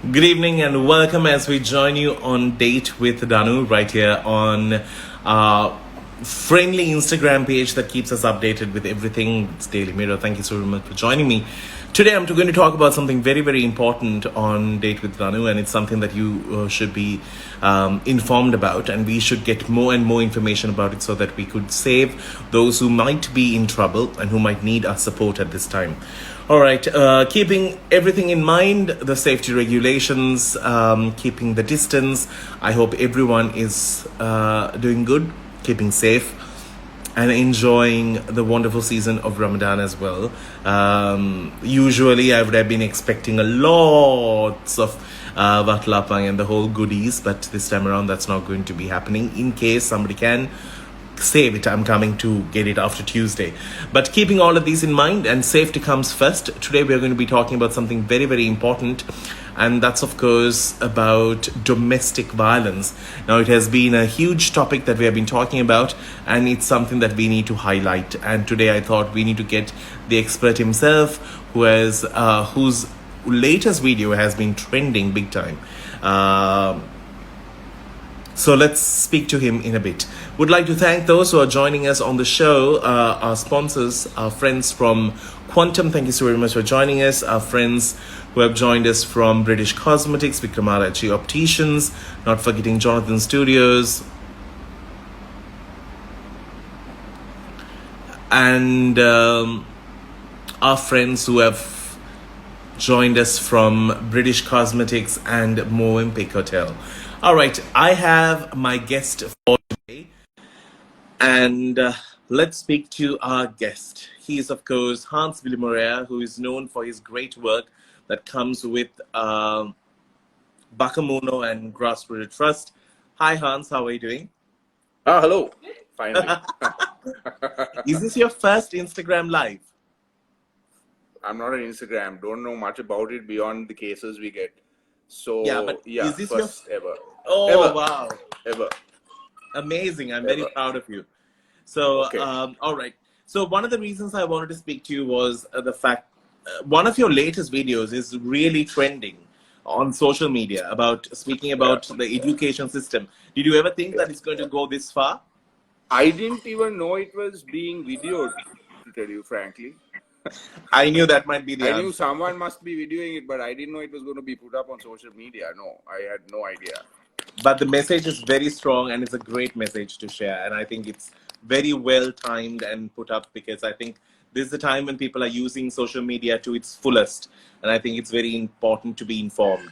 Good evening and welcome as we join you on Date with Danu right here on our friendly Instagram page that keeps us updated with everything. It's Daily Mirror. Thank you so much for joining me. Today I'm going to talk about something very, very important on Date with Danu, and it's something that you should be informed about, and we should get more and more information about it so that we could save those who might be in trouble and who might need our support at this time. All right, keeping everything in mind, the safety regulations, keeping the distance. I hope everyone is doing good, keeping safe, and enjoying the wonderful season of Ramadan as well. Usually, I would have been expecting a lots of vatlapang and the whole goodies, but this time around, that's not going to be happening. In case somebody can save it, I'm coming to get it after Tuesday. But keeping all of these in mind, and safety comes first, today we are going to be talking about something very, very important, and that's of course about domestic violence. Now, it has been a huge topic that we have been talking about, and it's something that we need to highlight. And today I thought we need to get the expert himself, whose latest video has been trending big time. So let's speak to him in a bit. Would like to thank those who are joining us on the show, our sponsors, our friends from Quantum. Thank you so very much for joining us. Our friends who have joined us from British Cosmetics, Vikramarachi Opticians, not forgetting Jonathan Studios, and our friends who have joined us from British Cosmetics and Movenpick Hotel. All right, I have my guest for today, and let's speak to our guest. He is, of course, Hans Billimoria, who is known for his great work that comes with Bakamuno and Grassroots Trust. Hi, Hans, how are you doing? Hello. Finally. Is this your first Instagram Live? I'm not on Instagram. Don't know much about it beyond the cases we get. So, is this first ever. Oh, ever. Wow. Ever. Amazing. I'm Ever. very proud of you. So, Okay. all right. So one of the reasons I wanted to speak to you was the fact one of your latest videos is really trending on social media about speaking about the education system. Did you ever think that it's going to go this far? I didn't even know it was being videoed, to tell you frankly. I knew that might be the I answer. knew someone must be videoing it, but I didn't know it was going to be put up on social media. No, I had no idea. But the message is very strong, and it's a great message to share. And I think it's very well timed and put up, because I think this is the time when people are using social media to its fullest. And I think it's very important to be informed.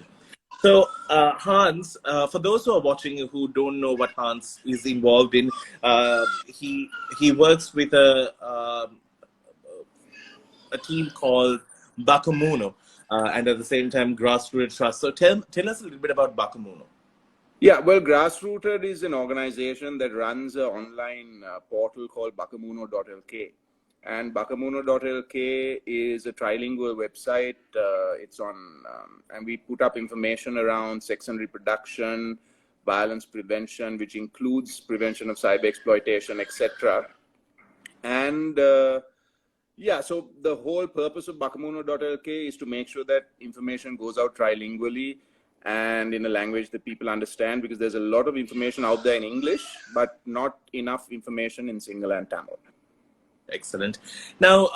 So, Hans, for those who are watching who don't know what Hans is involved in, he works with a team called Bakamuno, and at the same time Grassroots Trust. So tell us a little bit about Bakamuno. Yeah, well, Grassrooted is an organization that runs an online portal called bakamuno.lk. And bakamuno.lk is a trilingual website. It's on, and we put up information around sex and reproduction, violence prevention, which includes prevention of cyber exploitation, etc. And so the whole purpose of bakamuno.lk is to make sure that information goes out trilingually and in a language that people understand, because there's a lot of information out there in English, but not enough information in Sinhala and Tamil. Excellent. Now,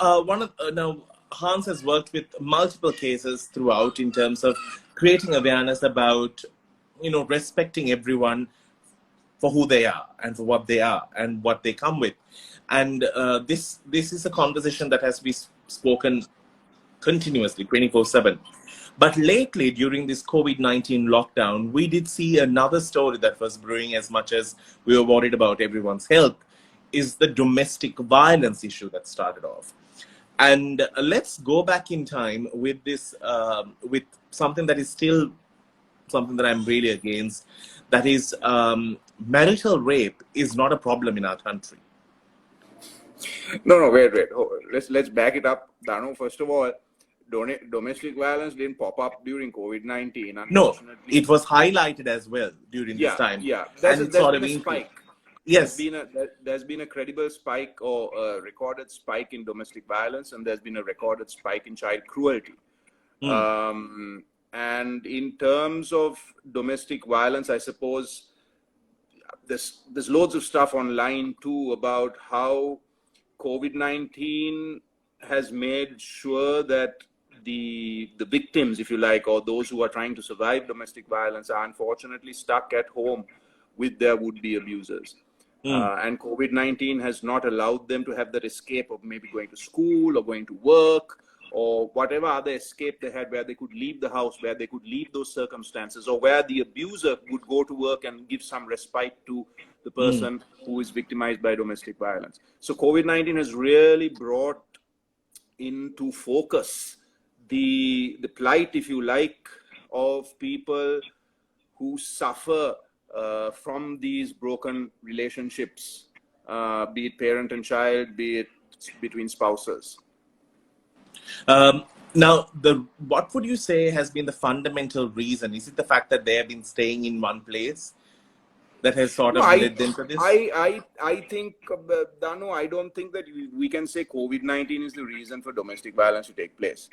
now Hans has worked with multiple cases throughout in terms of creating awareness about, respecting everyone for who they are and for what they are and what they come with. And this is a conversation that has to be spoken continuously, 24/7. But lately, during this COVID-19 lockdown, we did see another story that was brewing. As much as we were worried about everyone's health, is the domestic violence issue that started off. And let's go back in time with this, with something that is still something that I'm really against. That is, marital rape is not a problem in our country. No, wait. Let's back it up, Danu. First of all, domestic violence didn't pop up during COVID-19. No, it was highlighted as well during this time. Yeah, there's been a spike. Yes. There's been a credible spike or a recorded spike in domestic violence, and there's been a recorded spike in child cruelty. And in terms of domestic violence, I suppose there's loads of stuff online too about how COVID-19 has made sure that the victims, if you like, or those who are trying to survive domestic violence are unfortunately stuck at home with their would-be abusers. And COVID-19 has not allowed them to have that escape of maybe going to school or going to work or whatever other escape they had, where they could leave the house, where they could leave those circumstances, or where the abuser would go to work and give some respite to the person who is victimized by domestic violence. So COVID-19 has really brought into focus the plight, if you like, of people who suffer from these broken relationships, be it parent and child, be it between spouses. Now, what would you say has been the fundamental reason? Is it the fact that they have been staying in one place that has sort of led them to this? I think, Danu, I don't think that we can say COVID-19 is the reason for domestic violence to take place.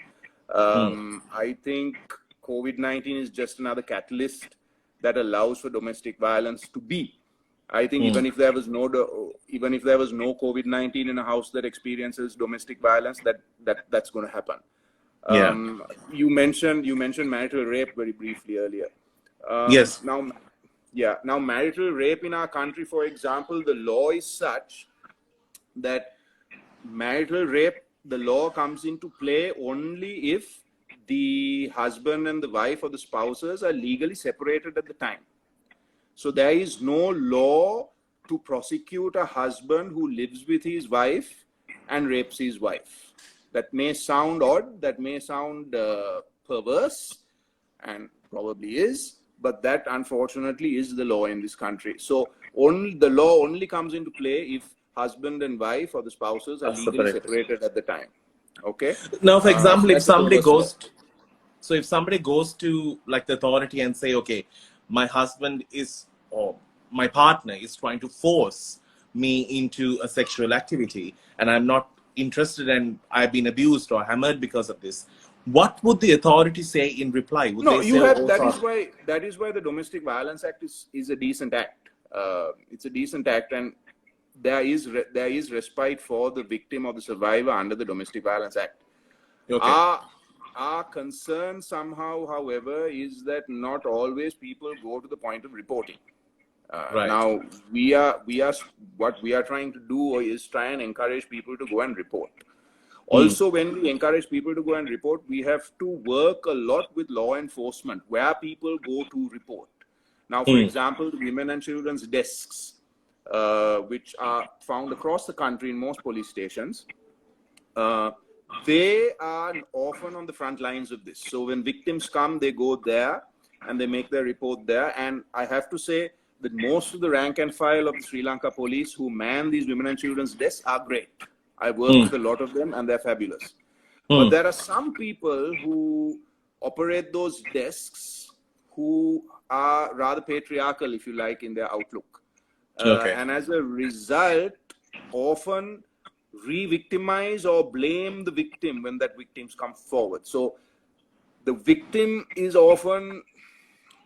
I think COVID-19 is just another catalyst that allows for domestic violence to be. I think even if there was no COVID-19 in a house that experiences domestic violence, that's going to happen. You mentioned marital rape very briefly earlier. Yes. Now marital rape in our country, for example, the law is such that marital rape, the law comes into play only if the husband and the wife or the spouses are legally separated at the time. So there is no law to prosecute a husband who lives with his wife and rapes his wife. That may sound odd, that may sound perverse, and probably is, but that unfortunately is the law in this country. So the law only comes into play if husband and wife or the spouses are legally separated at the time. Okay. Now, for example, if somebody goes to like the authority and say, okay, my husband is, or my partner is trying to force me into a sexual activity, and I'm not interested and I've been abused or hammered because of this, what would the authority say in reply? Would they say, that is why the Domestic Violence Act is a decent act. It's a decent act, and there is respite for the victim or the survivor under the Domestic Violence Act. Okay. Our concern somehow, however, is that not always people go to the point of reporting. Now, what we are trying to do is try and encourage people to go and report. Also, when we encourage people to go and report, we have to work a lot with law enforcement where people go to report. Now, for example, the women and children's desks, which are found across the country in most police stations, they are often on the front lines of this. So when victims come, they go there and they make their report there. And I have to say that most of the rank and file of the Sri Lanka police who man these women and children's desks are great. I work with a lot of them and they're fabulous. But there are some people who operate those desks who are rather patriarchal, if you like, in their outlook. And as a result, often re-victimize or blame the victim when that victims come forward. So the victim is often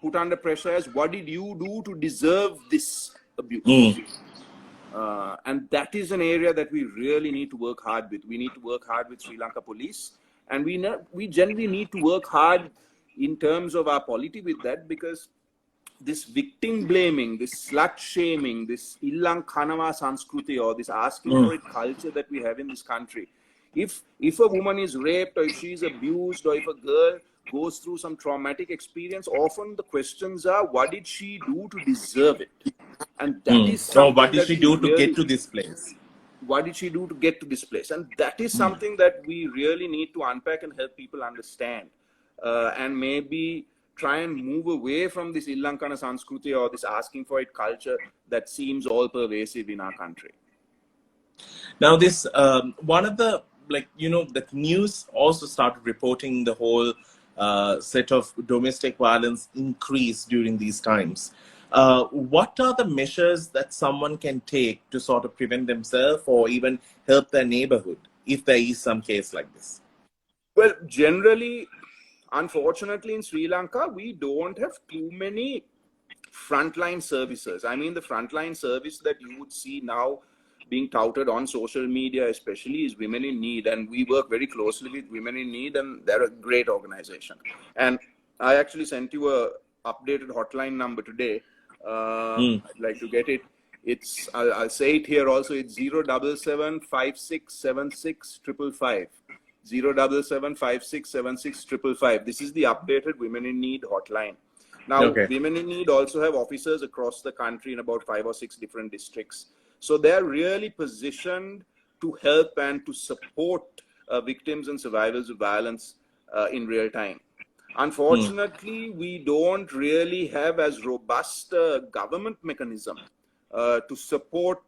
put under pressure as, what did you do to deserve this abuse? And that is an area that we really need to work hard with. We need to work hard with Sri Lanka police, and we generally need to work hard in terms of our polity with that, because this victim blaming, this slut shaming, this illang kanawa sanskruti, or this asking for it culture that we have in this country. If a woman is raped, or if she is abused, or if a girl goes through some traumatic experience, often the questions are, what did she do to deserve it? And that is something what did she do to get to this place? What did she do to get to this place? And that is something that we really need to unpack and help people understand. And maybe try and move away from this Illankana Sanskruti or this asking for it culture that seems all pervasive in our country. Now, this one of the, the news also started reporting the whole set of domestic violence increase during these times. What are the measures that someone can take to sort of prevent themselves or even help their neighborhood if there is some case like this? Well, generally, unfortunately in Sri Lanka, we don't have too many frontline services. I mean, the frontline service that you would see now being touted on social media, especially, is Women in Need. And we work very closely with Women in Need, and they're a great organization. And I actually sent you a updated hotline number today. I'd like to get it. It's, I'll say it here also. It's 077 5676 555. 077 5676 555. This is the updated Women in Need hotline. Now, Women in Need also have officers across the country in about 5 or 6 different districts. So they're really positioned to help and to support victims and survivors of violence in real time. Unfortunately, we don't really have as robust a government mechanism to support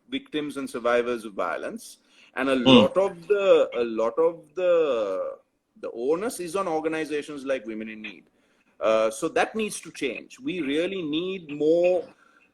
victims and survivors of violence. And a lot of the onus is on organizations like Women in Need. So that needs to change. We really need more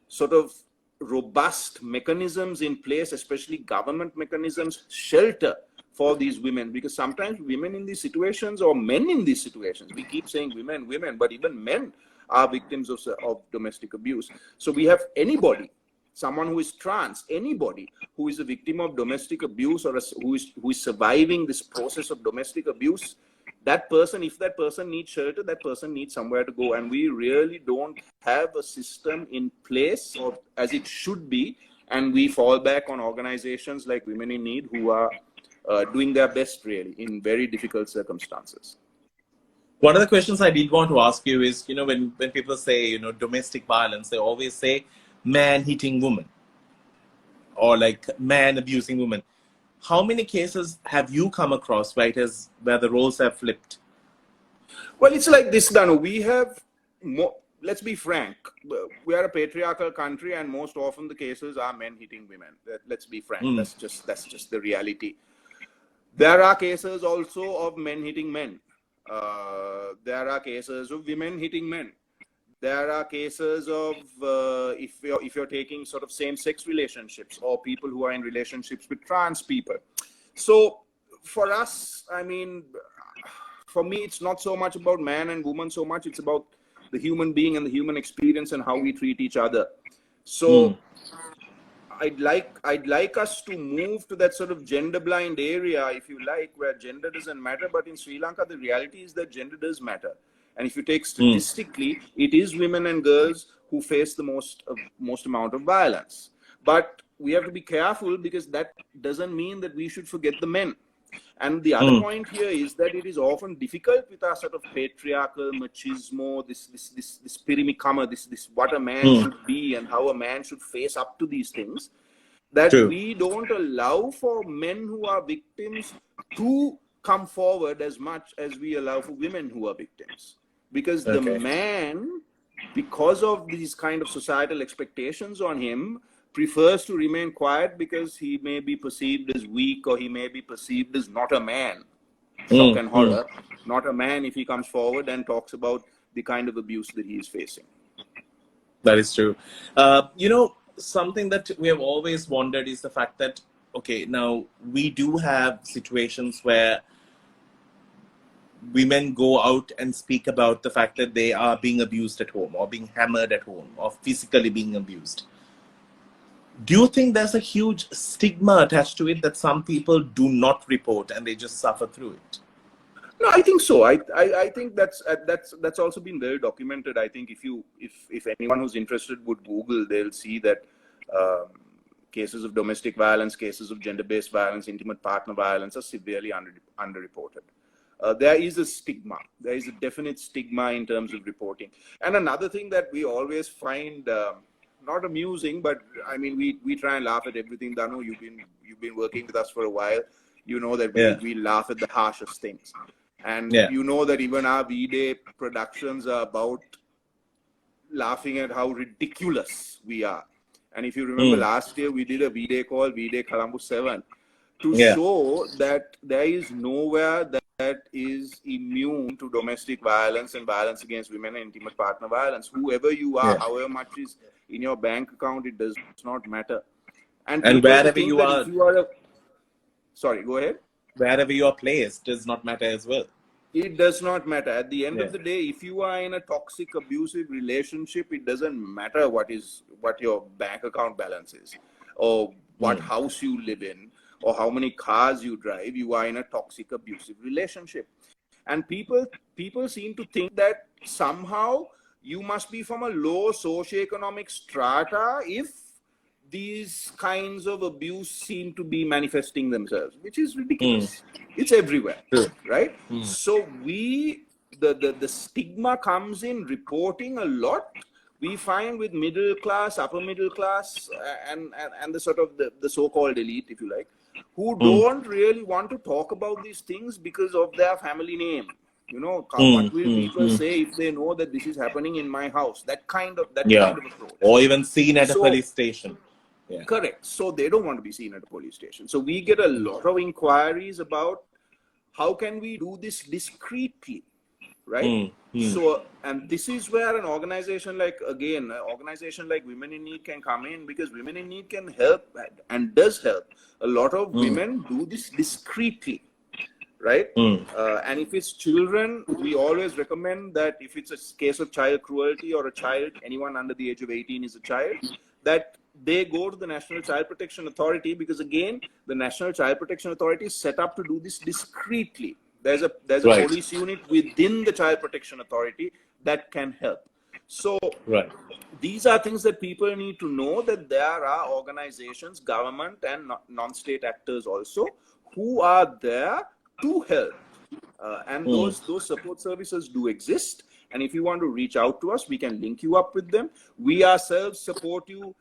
sort of robust mechanisms in place, especially government mechanisms, shelter for these women, because sometimes women in these situations, or men in these situations, we keep saying women, but even men are victims of domestic abuse. So we have anybody, someone who is trans, anybody who is a victim of domestic abuse, or who is surviving this process of domestic abuse, that person, if that person needs shelter, that person needs somewhere to go. And we really don't have a system in place, or as it should be. And we fall back on organizations like Women in Need, who are doing their best, really, in very difficult circumstances. One of the questions I did want to ask you is, you know, when people say, you know, domestic violence, they always say man hitting woman, or like man abusing woman. How many cases have you come across where the roles have flipped? Well, it's like this, Danu. We have more, let's be frank. We are a patriarchal country, and most often the cases are men hitting women. Let's be frank. That's just the reality. There are cases also of men hitting men. There are cases of women hitting men. There are cases of if you're taking sort of same-sex relationships, or people who are in relationships with trans people. So for us, I mean, for me, it's not so much about man and woman so much. It's about the human being and the human experience and how we treat each other. So I'd like us to move to that sort of gender-blind area, if you like, where gender doesn't matter. But in Sri Lanka, the reality is that gender does matter. And if you take statistically, it is women and girls who face the most amount of violence. But we have to be careful, because that doesn't mean that we should forget the men. And the other point here is that it is often difficult with our sort of patriarchal machismo, this pirimikama, this what a man should be and how a man should face up to these things, that we don't allow for men who are victims to come forward as much as we allow for women who are victims. Because the man, because of these kind of societal expectations on him, prefers to remain quiet, because he may be perceived as weak, or he may be perceived as not a man. Shock and horror. Not a man if he comes forward and talks about the kind of abuse that he is facing. That is true. You know, something that we have always wondered is the fact that, okay, now we do have situations where women go out and speak about the fact that they are being abused at home, or being hammered at home, or physically being abused. Do you think there's a huge stigma attached to it that some people do not report and they just suffer through it? No, I think so. I think that's also been well documented. I think if anyone who's interested would Google, they'll see that cases of domestic violence, cases of gender-based violence, intimate partner violence are severely underreported. There is a stigma. There is a definite stigma in terms of reporting. And another thing that we always find not amusing, but I mean, we try and laugh at everything. Danu, you've been working with us for a while. You know that we laugh at the harshest things. And you know that even our V-Day productions are about laughing at how ridiculous we are. And if you remember last year, we did a V-Day called V-Day Colombo 7 to show that there is nowhere that is immune to domestic violence and violence against women and intimate partner violence. Whoever you are, however much is in your bank account, it does not matter. And wherever you are, sorry, go ahead. Wherever you are placed does not matter as well. It does not matter. At the end Yeah. of the day, if you are in a toxic, abusive relationship, it doesn't matter what your bank account balance is, or what house you live in, or how many cars you drive. You are in a toxic, abusive relationship. And people seem to think that somehow you must be from a low socioeconomic strata if these kinds of abuse seem to be manifesting themselves, which is ridiculous. It's everywhere, True. right? So the stigma comes in reporting a lot. We find with middle class, upper middle class, and the sort of the so-called elite, if you like, who don't really want to talk about these things because of their family name. You know, what will people say if they know that this is happening in my house? That kind of approach. Or even seen at a So, police station. Yeah. correct. So they don't want to be seen at a police station. So we get a lot of inquiries about how can we do this discreetly, right? So, and this is where an organization like Women in Need can come in, because Women in Need can help and does help a lot of women do this discreetly, right? And if it's children, we always recommend that if it's a case of child cruelty or a child, anyone under the age of 18 is a child, that they go to the National Child Protection Authority, because again, the National Child Protection Authority is set up to do this discreetly. There's a police unit within the Child Protection Authority that can help. So these are things that people need to know, that there are organizations, government and non-state actors also, who are there to help. And those support services do exist. And if you want to reach out to us, we can link you up with them. We ourselves support you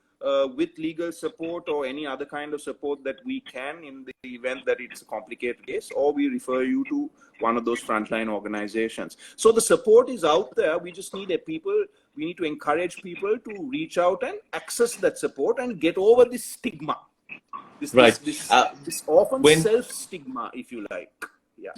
with legal support or any other kind of support that we can in the event that it's a complicated case, or we refer you to one of those frontline organizations. So the support is out there. We just need we need to encourage people to reach out and access that support and get over this stigma. This often self-stigma, if you like.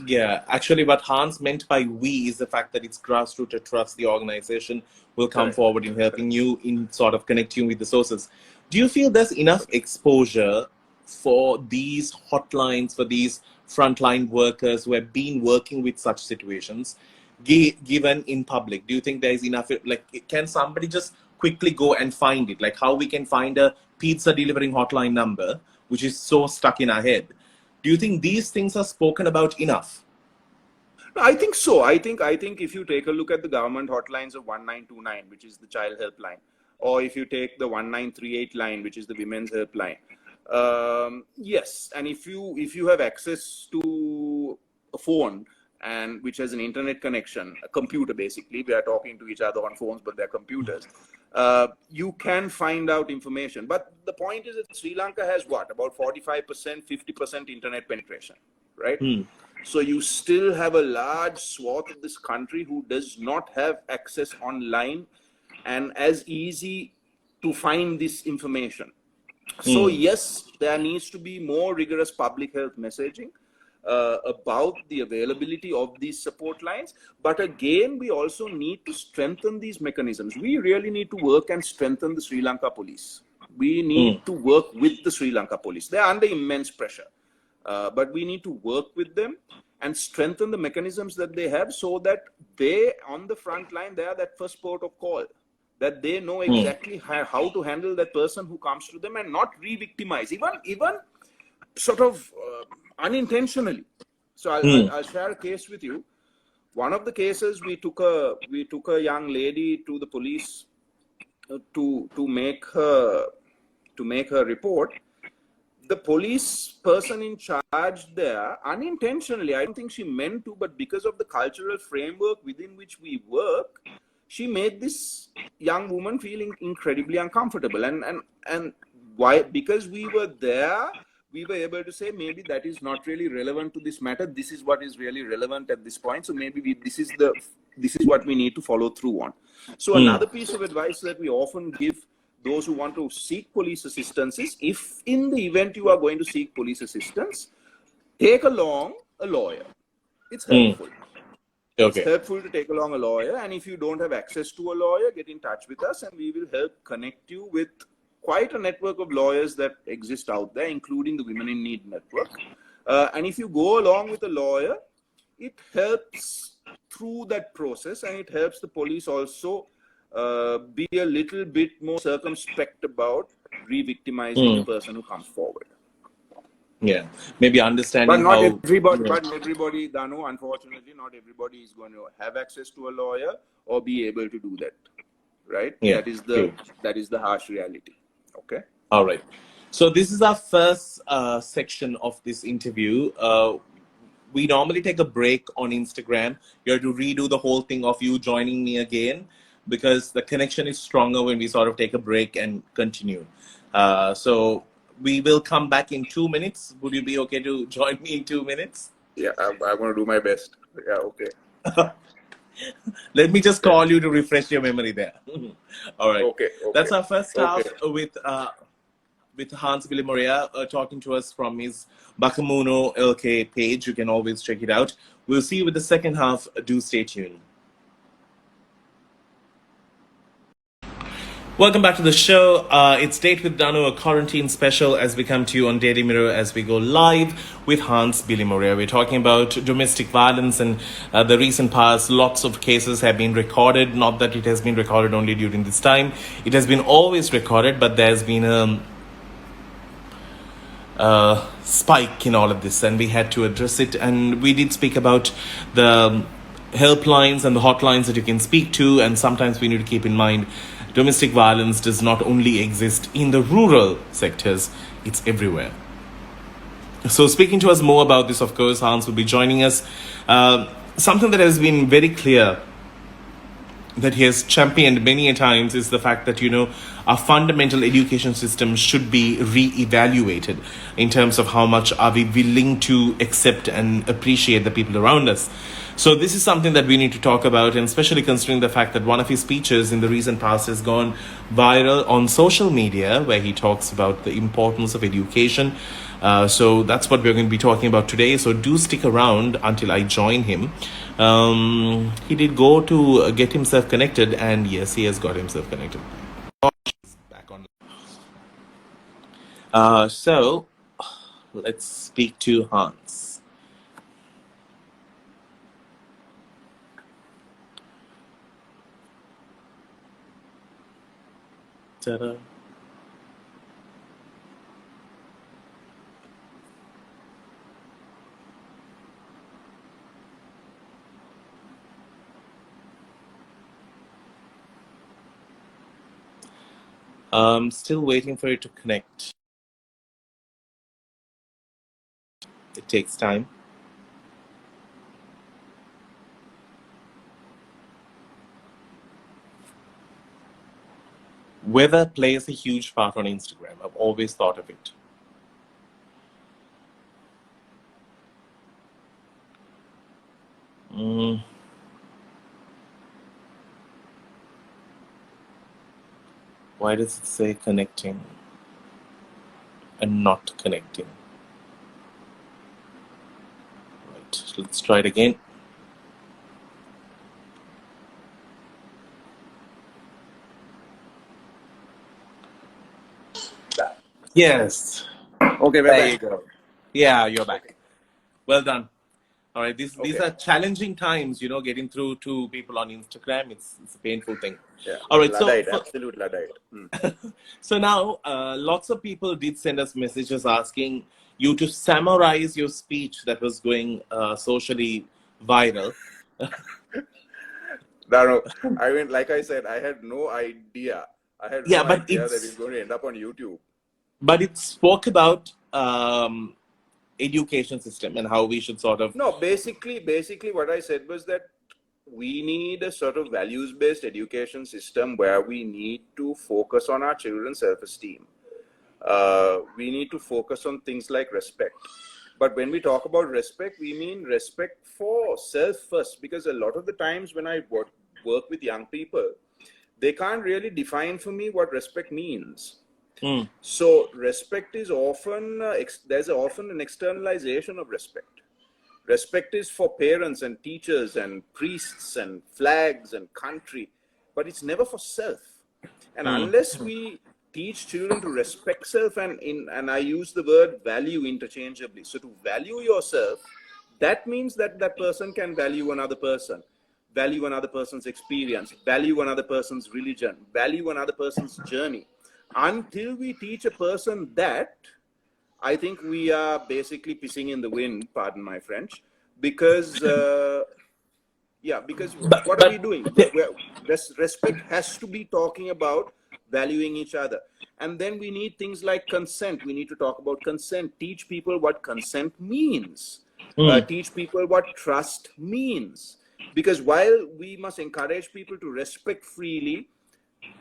Yeah, actually what Hans meant by we is the fact that it's grassrooted trust. The organization will come forward in helping you, in sort of connecting you with the sources. Do you feel there's enough exposure for these hotlines, for these frontline workers who have been working with such situations, given in public? Do you think there is enough, like, can somebody just quickly go and find it? Like how we can find a pizza delivering hotline number, which is so stuck in our head. Do you think these things are spoken about enough? I think so. I think if you take a look at the government hotlines of 1929, which is the child helpline, or if you take the 1938 line, which is the women's helpline, yes. And if you have access to a phone and which has an internet connection, a computer basically, we are talking to each other on phones, but they're computers. You can find out information. But the point is that Sri Lanka has what? About 45%, 50% internet penetration, right? So you still have a large swath of this country who does not have access online and as easy to find this information. So yes, there needs to be more rigorous public health messaging about the availability of these support lines. But again, we also need to strengthen these mechanisms. We really need to work and strengthen the Sri Lanka police. We need to work with the Sri Lanka police. They're under immense pressure. But we need to work with them and strengthen the mechanisms that they have, so that they, on the front line, they are that first port of call, that they know exactly how to handle that person who comes to them and not re-victimize, even sort of unintentionally. So I'll share a case with you. One of the cases, we took a young lady to the police to make her report. The police person in charge there, unintentionally, I don't think she meant to, but because of the cultural framework within which we work, she made this young woman feeling incredibly uncomfortable. And why? Because we were there, we were able to say, maybe that is not really relevant to this matter. This is what is really relevant at this point. So maybe this is what we need to follow through on. So another piece of advice that we often give those who want to seek police assistance is, if in the event you are going to seek police assistance, take along a lawyer. It's helpful. It's helpful to take along a lawyer. And if you don't have access to a lawyer, get in touch with us and we will help connect you with quite a network of lawyers that exist out there, including the Women in Need network. And if you go along with a lawyer, it helps through that process, and it helps the police also be a little bit more circumspect about re-victimizing the person who comes forward. Yeah, maybe But understanding not how. everybody, Yeah. but everybody, Danu, unfortunately, not everybody is going to have access to a lawyer or be able to do that, right? Yeah, That is true. the harsh reality. Okay. All right. So this is our first section of this interview. We normally take a break on Instagram. You have to redo the whole thing of you joining me again because the connection is stronger when we sort of take a break and continue. So we will come back in 2 minutes. Would you be okay to join me in 2 minutes? Yeah, I'm going to do my best. Yeah, okay. Let me just call you to refresh your memory there. All right. Okay. That's our first half Okay. with Hans Billimoria talking to us from his Bakamuno LK page. You can always check it out. We'll see you with the second half. Do stay tuned. Welcome back to the show. It's Date with Danu, a quarantine special as we come to you on Daily Mirror as we go live with Hans Billimoria. We're talking about domestic violence and the recent past. Lots of cases have been recorded. Not that it has been recorded only during this time. It has been always recorded, but there's been a spike in all of this and we had to address it. And we did speak about the helplines and the hotlines that you can speak to. And sometimes we need to keep in mind domestic violence does not only exist in the rural sectors, it's everywhere. So speaking to us more about this, of course, Hans will be joining us. Something that has been very clear that he has championed many a times is the fact that, our fundamental education system should be re-evaluated in terms of how much are we willing to accept and appreciate the people around us. So this is something that we need to talk about, and especially considering the fact that one of his speeches in the recent past has gone viral on social media where he talks about the importance of education. So that's what we're going to be talking about today. So do stick around until I join him. He did go to get himself connected, and yes, he has got himself connected. Back on. So let's speak to Hans. Ta-da. Still waiting for it to connect. It takes time. Weather plays a huge part on Instagram. I've always thought of it. Why does it say connecting and not connecting? Right, let's try it again. Yes. Okay, we're There back. you go. Yeah, you're back. Okay. Well done. All right, these Okay. are challenging times, getting through to people on Instagram. It's a painful thing. Yeah. All right, Luddite, absolute Luddite. so now lots of people did send us messages asking you to summarize your speech that was going socially viral. Danu, I mean, like I said, I had no idea. Yeah, but That it's going to end up on YouTube. But it spoke about education system and how we should sort of. No, basically, what I said was that we need a sort of values-based education system where we need to focus on our children's self-esteem. We need to focus on things like respect. But when we talk about respect, we mean respect for self first, because a lot of the times when I work with young people, they can't really define for me what respect means. So respect is often, there's often an externalization of respect. Respect is for parents and teachers and priests and flags and country, but it's never for self. And unless we teach children to respect self, and I use the word value interchangeably. So to value yourself, that means that that person can value another person, value another person's experience, value another person's religion, value another person's journey. Until we teach a person that, I think we are basically pissing in the wind, pardon my French, because because what are we doing? Respect has to be talking about valuing each other. And then we need things like consent. We need to talk about consent, teach people what consent means, teach people what trust means. Because while we must encourage people to respect freely,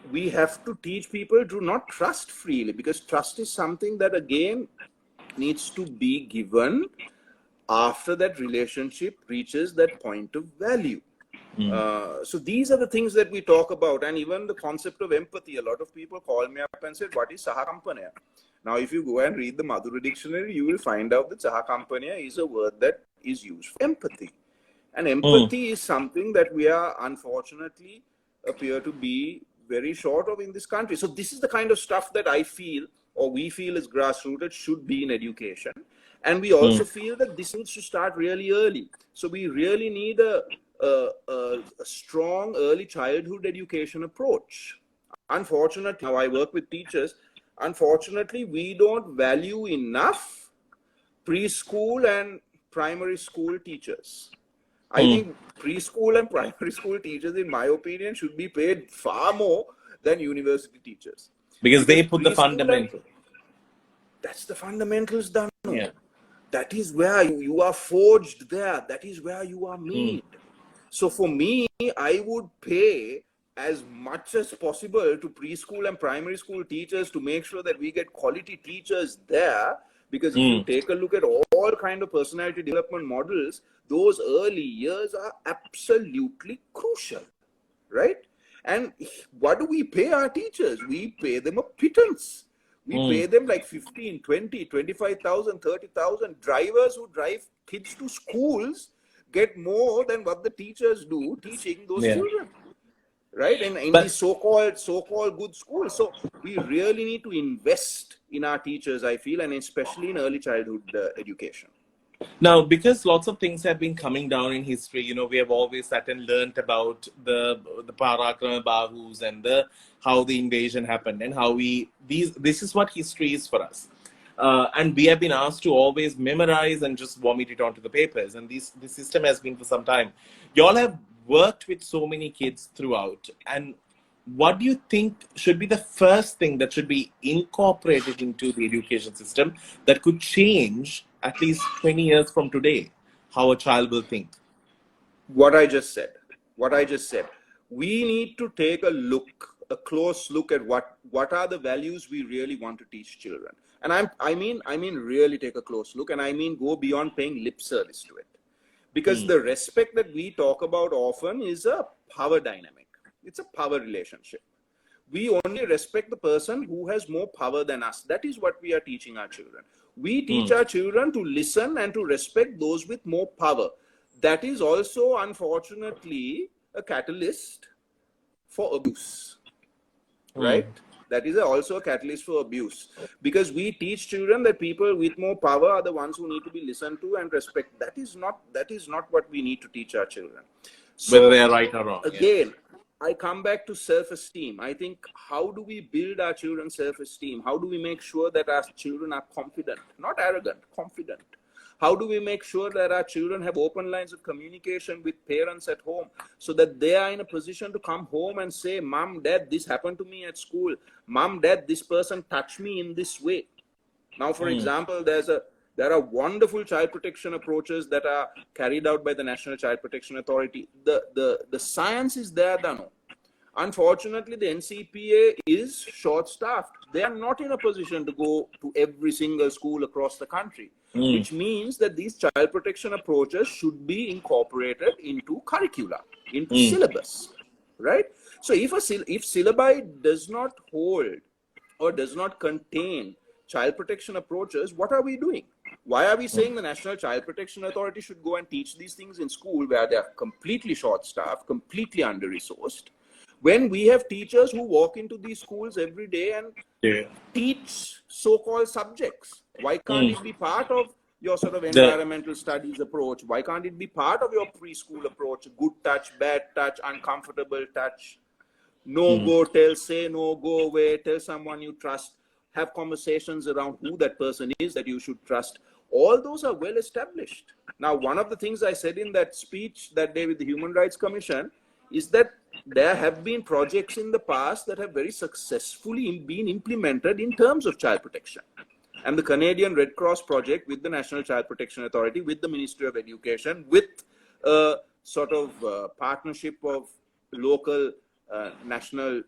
we have to teach people to not trust freely, because trust is something that, again, needs to be given after that relationship reaches that point of value. So these are the things that we talk about. And even the concept of empathy, a lot of people call me up and said, what is Sahakampanya? Now, if you go and read the Madhura dictionary, you will find out that Sahakampanya is a word that is used for empathy. And empathy is something that we are, unfortunately, appear to be very short of in this country. So this is the kind of stuff that I feel, or we feel as grassrooted, should be in education. And we also feel that this needs to start really early. So we really need a strong early childhood education approach. Unfortunately, now I work with teachers, unfortunately, we don't value enough preschool and primary school teachers. I think preschool and primary school teachers, in my opinion, should be paid far more than university teachers. Because they put the fundamental. That's the fundamentals, Danu. Yeah. That is where you are forged there. That is where you are made. So for me, I would pay as much as possible to preschool and primary school teachers to make sure that we get quality teachers there. Because if you take a look at all kind of personality development models, those early years are absolutely crucial, right? And what do we pay our teachers? We pay them a pittance. We pay them like 15, 20, 25,000, 30,000. Drivers who drive kids to schools get more than what the teachers do teaching those children, right? And in these so-called good schools. So we really need to invest in our teachers, I feel, and especially in early childhood education. Now, because lots of things have been coming down in history, we have always sat and learnt about the Parakrama Bahus and how the invasion happened and how this is what history is for us. And we have been asked to always memorize and just vomit it onto the papers. And this system has been for some time. You all have worked with so many kids throughout. And what do you think should be the first thing that should be incorporated into the education system that could change at least 20 years from today, how a child will think? What I just said. We need to take a close look at what are the values we really want to teach children. And I mean really take a close look, and I mean go beyond paying lip service to it. Because the respect that we talk about often is a power dynamic. It's a power relationship. We only respect the person who has more power than us. That is what we are teaching our children. We teach our children to listen and to respect those with more power. That is also, unfortunately, a catalyst for abuse, right? That is also a catalyst for abuse, because we teach children that people with more power are the ones who need to be listened to and respect. That is not what we need to teach our children. So, whether they are right or wrong. Again, I come back to self-esteem. I think, how do we build our children's self-esteem? How do we make sure that our children are confident, not arrogant, confident? How do we make sure that our children have open lines of communication with parents at home, so that they are in a position to come home and say, Mom, Dad, this happened to me at school. Mom, Dad, this person touched me in this way. Now, for example, there are wonderful child protection approaches that are carried out by the National Child Protection Authority. The science is there, Danu. Unfortunately, the NCPA is short-staffed. They are not in a position to go to every single school across the country, which means that these child protection approaches should be incorporated into curricula, into syllabus, right? So if syllabi does not hold or does not contain child protection approaches, what are we doing? Why are we saying the National Child Protection Authority should go and teach these things in school where they are completely short-staffed, completely under-resourced, when we have teachers who walk into these schools every day and teach so-called subjects? Why can't it be part of your sort of The environmental studies approach? Why can't it be part of your preschool approach? Good touch, bad touch, uncomfortable touch, no go, tell, say no, go away, tell someone you trust, have conversations around who that person is that you should trust. All those are well established. Now, one of the things I said in that speech that day with the Human Rights Commission is that there have been projects in the past that have very successfully been implemented in terms of child protection. And the Canadian Red Cross project with the National Child Protection Authority, with the Ministry of Education, with a sort of partnership of local, national,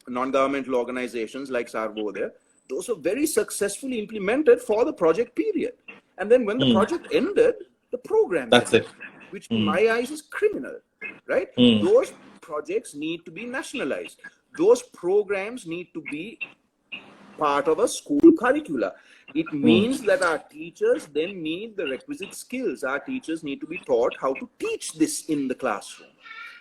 non-governmental organizations like Sarvodaya, those were very successfully implemented for the project period. And then when the project ended, the program that's ended, it. which in my eyes is criminal, right? Those projects need to be nationalized. Those programs need to be part of a school curricula. It means that our teachers then need the requisite skills. Our teachers need to be taught how to teach this in the classroom.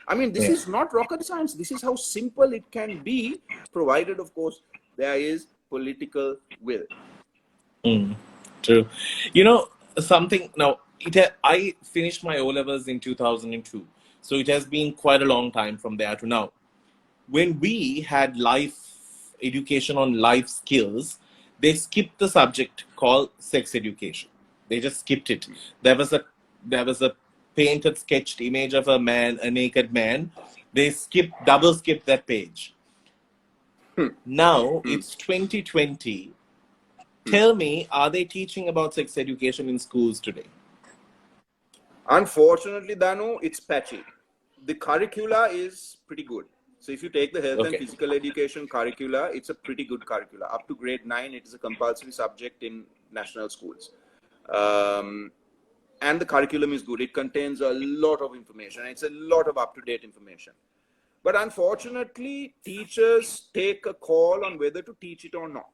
I mean, this is not rocket science. This is how simple it can be, provided, of course, there is political will. True. You know, something now, I finished my O levels in 2002. So it has been quite a long time from there to now. When we had life education on life skills, they skipped the subject called sex education. They just skipped it. There was a painted, sketched image of a man, a naked man. They double skipped that page. Now it's 2020. Tell me, are they teaching about sex education in schools today? Unfortunately, Danu, it's patchy. The curricula is pretty good. So if you take the health and physical education curricula, it's a pretty good curricula. Up to grade 9, it is a compulsory subject in national schools. And the curriculum is good. It contains a lot of information. It's a lot of up-to-date information. But unfortunately, teachers take a call on whether to teach it or not.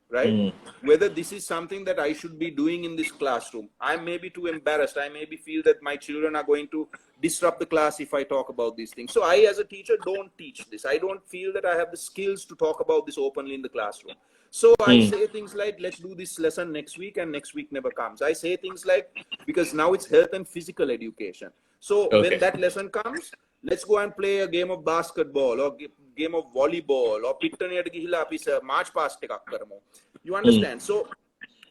Right? Whether this is something that I should be doing in this classroom. I may be too embarrassed. I maybe feel that my children are going to disrupt the class if I talk about these things. So I, as a teacher, don't teach this. I don't feel that I have the skills to talk about this openly in the classroom. So I say things like, let's do this lesson next week, and next week never comes. I say things like, because now it's health and physical education. So when that lesson comes, let's go and play a game of basketball or game of volleyball or pittaniyata gihila api march past ekak karamu. You understand? So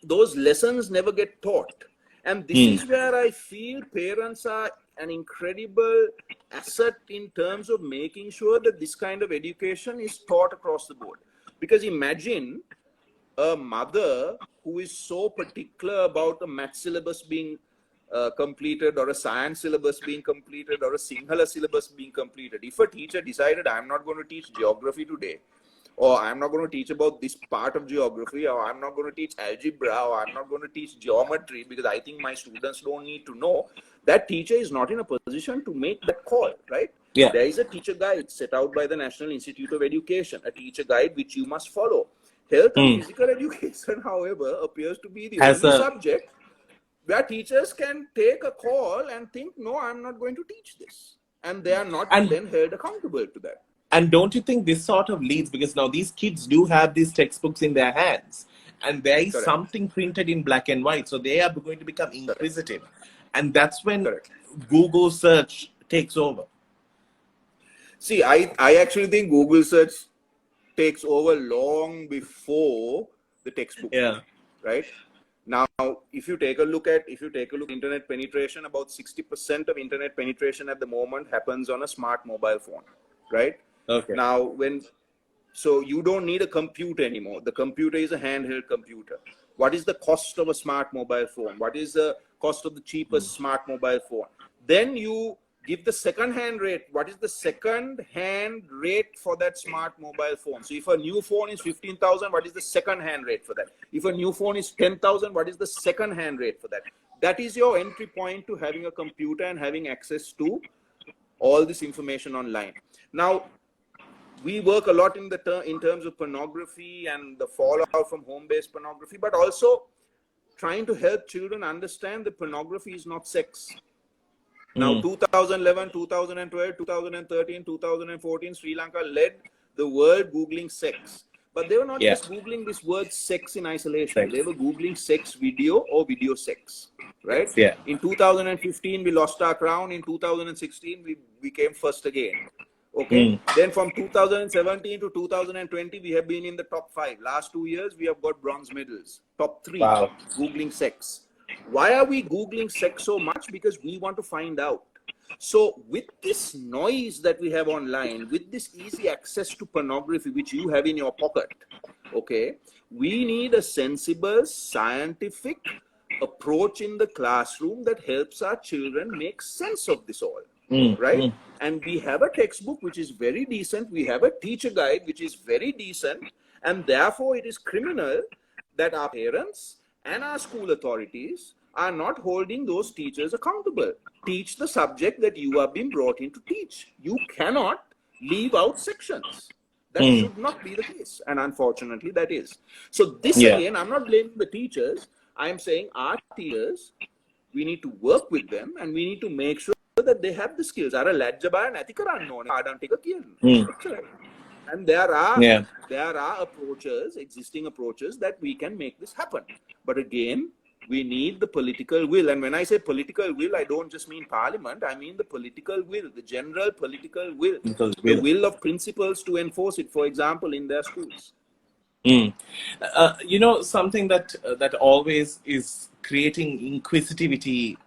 those lessons never get taught. And this is where I feel parents are an incredible asset in terms of making sure that this kind of education is taught across the board. Because imagine a mother who is so particular about a math syllabus being completed, or a science syllabus being completed, or a Sinhala syllabus being completed. If a teacher decided, I'm not going to teach geography today, or I'm not going to teach about this part of geography, or I'm not going to teach algebra, or I'm not going to teach geometry because I think my students don't need to know, that teacher is not in a position to make that call, right? Yeah. There is a teacher guide set out by the National Institute of Education, a teacher guide which you must follow. Health and physical education, however, appears to be the only subject where teachers can take a call and think, no, I'm not going to teach this. And they are not then held accountable to that. And don't you think this sort of leads, because now these kids do have these textbooks in their hands, and there is something printed in black and white, so they are going to become inquisitive. And that's when Google search takes over. See, I actually think Google search takes over long before the textbook. Yeah. Right? Now, if you take a look at internet penetration, about 60% of internet penetration at the moment happens on a smart mobile phone, right? Okay. Now, so you don't need a computer anymore. The computer is a handheld computer. What is the cost of a smart mobile phone? What is the cost of the cheapest smart mobile phone? Then you give the second-hand rate. What is the second-hand rate for that smart mobile phone? So if a new phone is 15,000, what is the second-hand rate for that? If a new phone is 10,000, what is the second-hand rate for that? That is your entry point to having a computer and having access to all this information online. Now, we work a lot in terms of pornography and the fallout from home-based pornography, but also trying to help children understand that pornography is not sex. Now, 2011, 2012, 2013, 2014, Sri Lanka led the world Googling sex. But they were not Yeah. just Googling this word sex in isolation. Sex. They were Googling sex video or video sex, right? Yeah. In 2015, we lost our crown. In 2016, we became first again. Okay. Then from 2017 to 2020, we have been in the top 5. Last 2 years, we have got bronze medals. Top 3, Wow. Googling sex. Why are we Googling sex so much? Because we want to find out. So with this noise that we have online, with this easy access to pornography, which you have in your pocket, okay, we need a sensible, scientific approach in the classroom that helps our children make sense of this all, right? And we have a textbook which is very decent. We have a teacher guide which is very decent. And therefore, it is criminal that our parents and our school authorities are not holding those teachers accountable. Teach the subject that you are being brought in to teach. You cannot leave out sections. That should not be the case. And unfortunately, that is. So this again, I'm not blaming the teachers. I'm saying our teachers, we need to work with them and we need to make sure that they have the skills. And there are approaches, existing approaches that we can make this happen. But again, we need the political will. And when I say political will, I don't just mean parliament. I mean the political will, the general political will, the will of principals to enforce it, for example, in their schools. You know, something that always is creating inquisitivity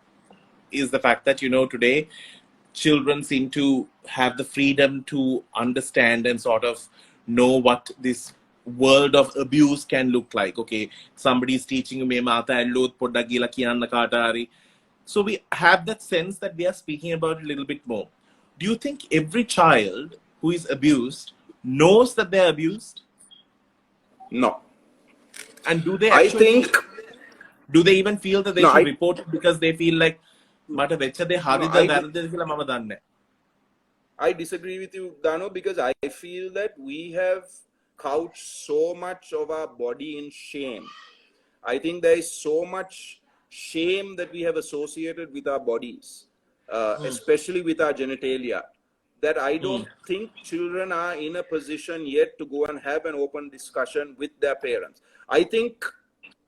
is the fact that, you know, today children seem to have the freedom to understand and sort of know what this world of abuse can look like. Okay, somebody's teaching me mata and load podagila kiyanna katari. So we have that sense that we are speaking about it a little bit more. Do you think every child who is abused knows that they're abused? No. And do they actually, do they even feel that they should report it because they feel like I disagree with you, Danu, because I feel that we have couched so much of our body in shame. I think there is so much shame that we have associated with our bodies, especially with our genitalia, that I don't think children are in a position yet to go and have an open discussion with their parents. I think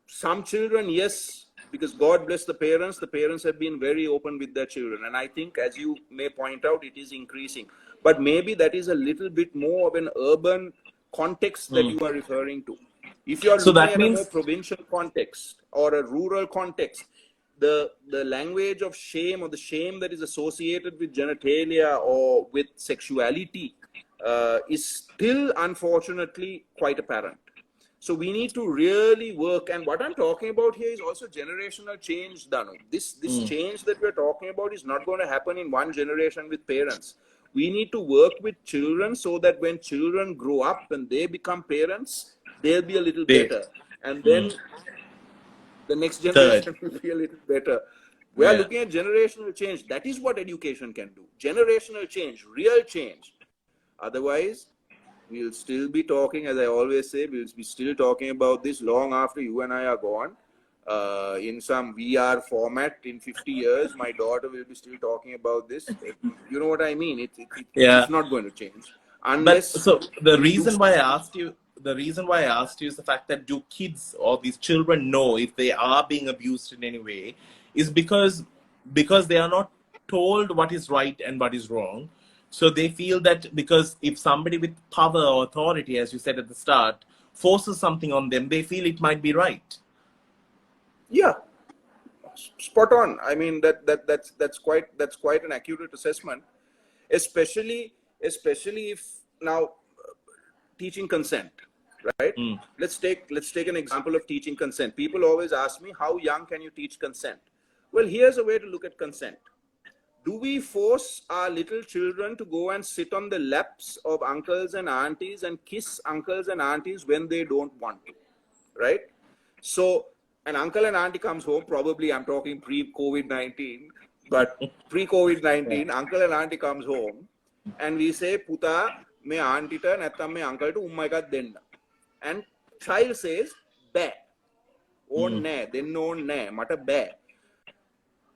some children, yes, because God bless the parents have been very open with their children. And I think, as you may point out, it is increasing. But maybe that is a little bit more of an urban context that you are referring to. If you are looking at a more provincial context or a rural context, the language of shame or the shame that is associated with genitalia or with sexuality is still, unfortunately, quite apparent. So we need to really work. And what I'm talking about here is also generational change, Danu. This change that we're talking about is not going to happen in one generation with parents. We need to work with children so that when children grow up and they become parents, they'll be a little better. And then the next generation will be a little better. We are looking at generational change. That is what education can do. Generational change, real change. Otherwise, we'll still be talking, as I always say, we'll be still talking about this long after you and I are gone. In some VR format in 50 years, my daughter will be still talking about this. You know what I mean? It's not going to change. Unless. But, so the reason why I asked you is the fact that do kids or these children know if they are being abused in any way is because they are not told what is right and what is wrong. So they feel that because if somebody with power or authority, as you said at the start, forces something on them, they feel it might be right. Yeah, spot on. I mean that's quite an accurate assessment, especially if now teaching consent, right? Let's take an example of teaching consent. People always ask me, how young can you teach consent? Well, here's a way to look at consent. Do we force our little children to go and sit on the laps of uncles and aunties and kiss uncles and aunties when they don't want to, right? So an uncle and auntie comes home, probably I'm talking pre-COVID-19, but pre-COVID-19, uncle and auntie comes home and we say, Puta, me auntie ta natham me uncle to ummai ka denna. And child says, ba. On ne, then on ne, mata ba.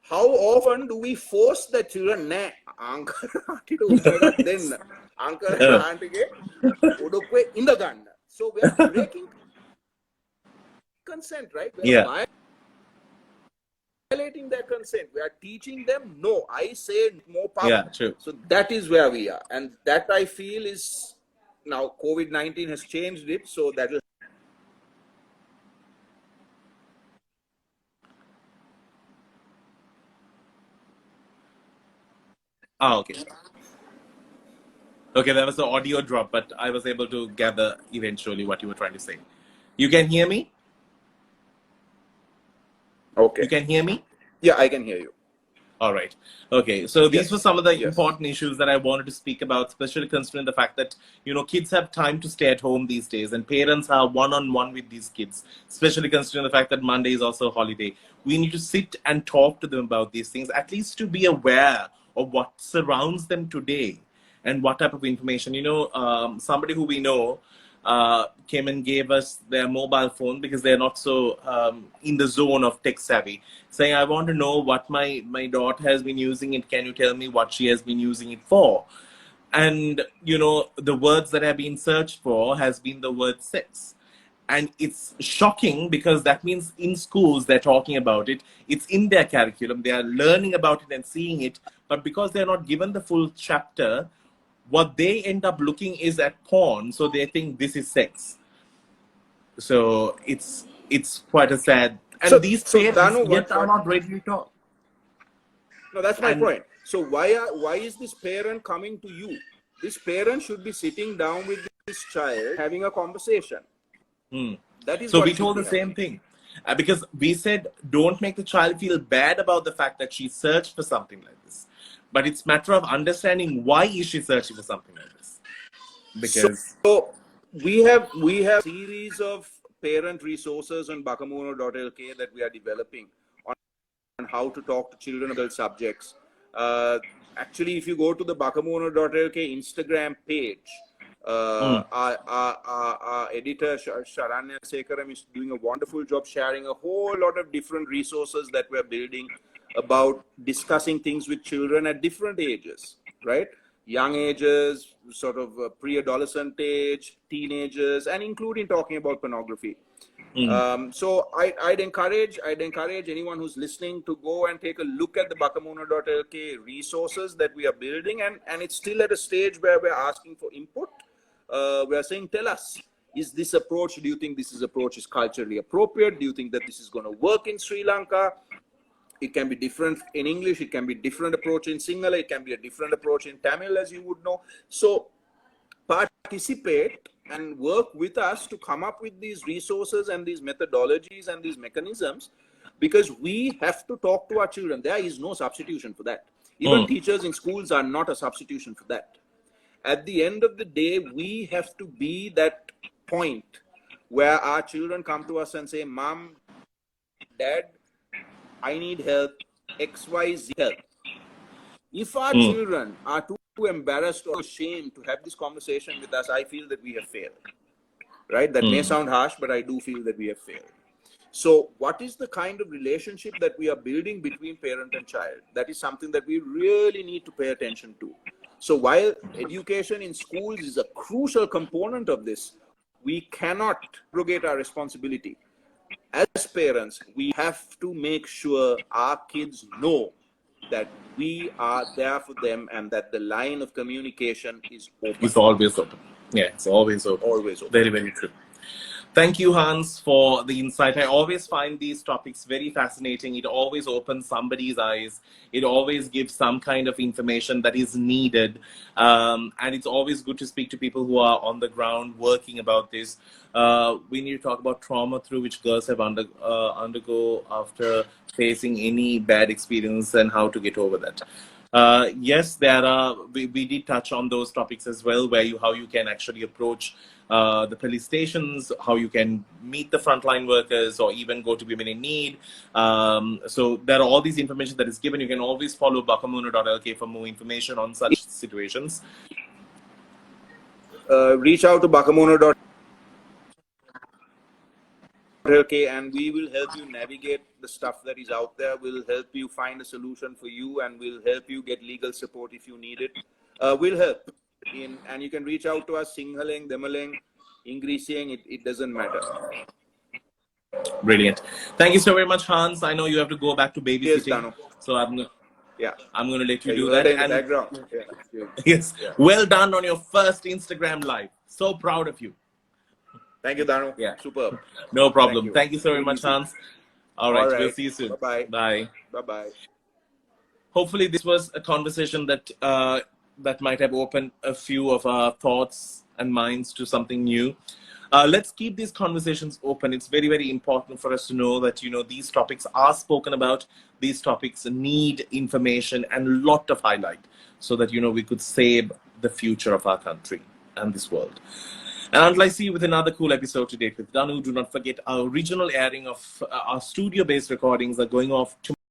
How often do we force the children? Ne, uncle and auntie to ummai ka denna. Uncle and auntie ke udukwe inda ganna. So we are breaking consent, right? We Yeah. are violating their consent. We are teaching them, no, I say more power. Yeah, true. So that is where we are. And that I feel is, now COVID-19 has changed it, so that will. Ah, okay. Okay, there was an audio drop, but I was able to gather eventually what you were trying to say. You can hear me? Okay. You can hear me? Yeah, I can hear you. All right. Okay. So these were some of the Yes. important issues that I wanted to speak about, especially considering the fact that, kids have time to stay at home these days and parents are one-on-one with these kids, especially considering the fact that Monday is also a holiday. We need to sit and talk to them about these things, at least to be aware of what surrounds them today and what type of information. Somebody who we know came and gave us their mobile phone because they're not so in the zone of tech savvy, saying, I want to know what my daughter has been using it. Can you tell me what she has been using it for? And, the words that have been searched for has been the word sex. And it's shocking because that means in schools they're talking about it. It's in their curriculum. They are learning about it and seeing it. But because they're not given the full chapter, what they end up looking is at porn, so they think this is sex. So it's quite a sad. And these parents Danu, yet are not ready to talk. No, that's my And point. So why is this parent coming to you? This parent should be sitting down with this child having a conversation. That is so what we told the same thing. Because we said, don't make the child feel bad about the fact that she searched for something like this. But it's a matter of understanding why is she searching for something like this. Because so we have a series of parent resources on bakamuno.lk that we are developing on how to talk to children about subjects. Actually, if you go to the bakamuno.lk Instagram page, our editor Sharanya Sekaram is doing a wonderful job sharing a whole lot of different resources that we're building about discussing things with children at different ages, right? Young ages, sort of pre-adolescent age, teenagers, and including talking about pornography. So I'd encourage anyone who's listening to go and take a look at the bakamuno.lk resources that we are building, and it's still at a stage where we're asking for input. We're saying, tell us, is this approach, do you think this approach is culturally appropriate? Do you think that this is going to work in Sri Lanka? It can be different in English, it can be different approach in Sinhala, it can be a different approach in Tamil, as you would know. So participate and work with us to come up with these resources and these methodologies and these mechanisms, because we have to talk to our children. There is no substitution for that. Even teachers in schools are not a substitution for that. At the end of the day, we have to be that point where our children come to us and say, Mom, Dad, I need help, XYZ help. If our children are too embarrassed or ashamed to have this conversation with us, I feel that we have failed. Right? That may sound harsh, but I do feel that we have failed. So what is the kind of relationship that we are building between parent and child? That is something that we really need to pay attention to. So while education in schools is a crucial component of this, we cannot abrogate our responsibility. As parents, we have to make sure our kids know that we are there for them and that the line of communication is open. It's always open. Yeah, it's always open. Always open. Very, very true. Thank you, Hans, for the insight. I always find these topics very fascinating. It always opens somebody's eyes. It always gives some kind of information that is needed. And it's always good to speak to people who are on the ground working about this. We need to talk about trauma through which girls have undergo after facing any bad experience and how to get over that. Yes, we did touch on those topics as well, how you can actually approach the police stations, how you can meet the frontline workers, or even go to women in need. So there are all these information that is given. You can always follow bakamuno.lk for more information on such situations. Reach out to bakamuno.lk and we will help you navigate the stuff that is out there. We'll help you find a solution for you, and we'll help you get legal support if you need it. We'll help. And you can reach out to us, Sinhaleng, Demaleng, increasing, it doesn't matter. Brilliant. Thank you so very much, Hans. I know you have to go back to Cheers, babysitting, Danu. so I'm going to let you Yeah, do you heard that. it in the And background. Yeah. yes, Yeah. well done on your first Instagram live. So proud of you. Thank you, Danu. Yeah. Superb. No problem. Thank you so very Take it much, easy. Hans. All right. We'll see you soon. Bye-bye. Bye. Bye-bye. Hopefully this was a conversation that that might have opened a few of our thoughts and minds to something new. Let's keep these conversations open. It's very, very important for us to know that, these topics are spoken about. These topics need information and a lot of highlight so that, we could save the future of our country and this world. And until I see you with another cool episode to date with Danu, do not forget our original airing of our studio-based recordings are going off tomorrow.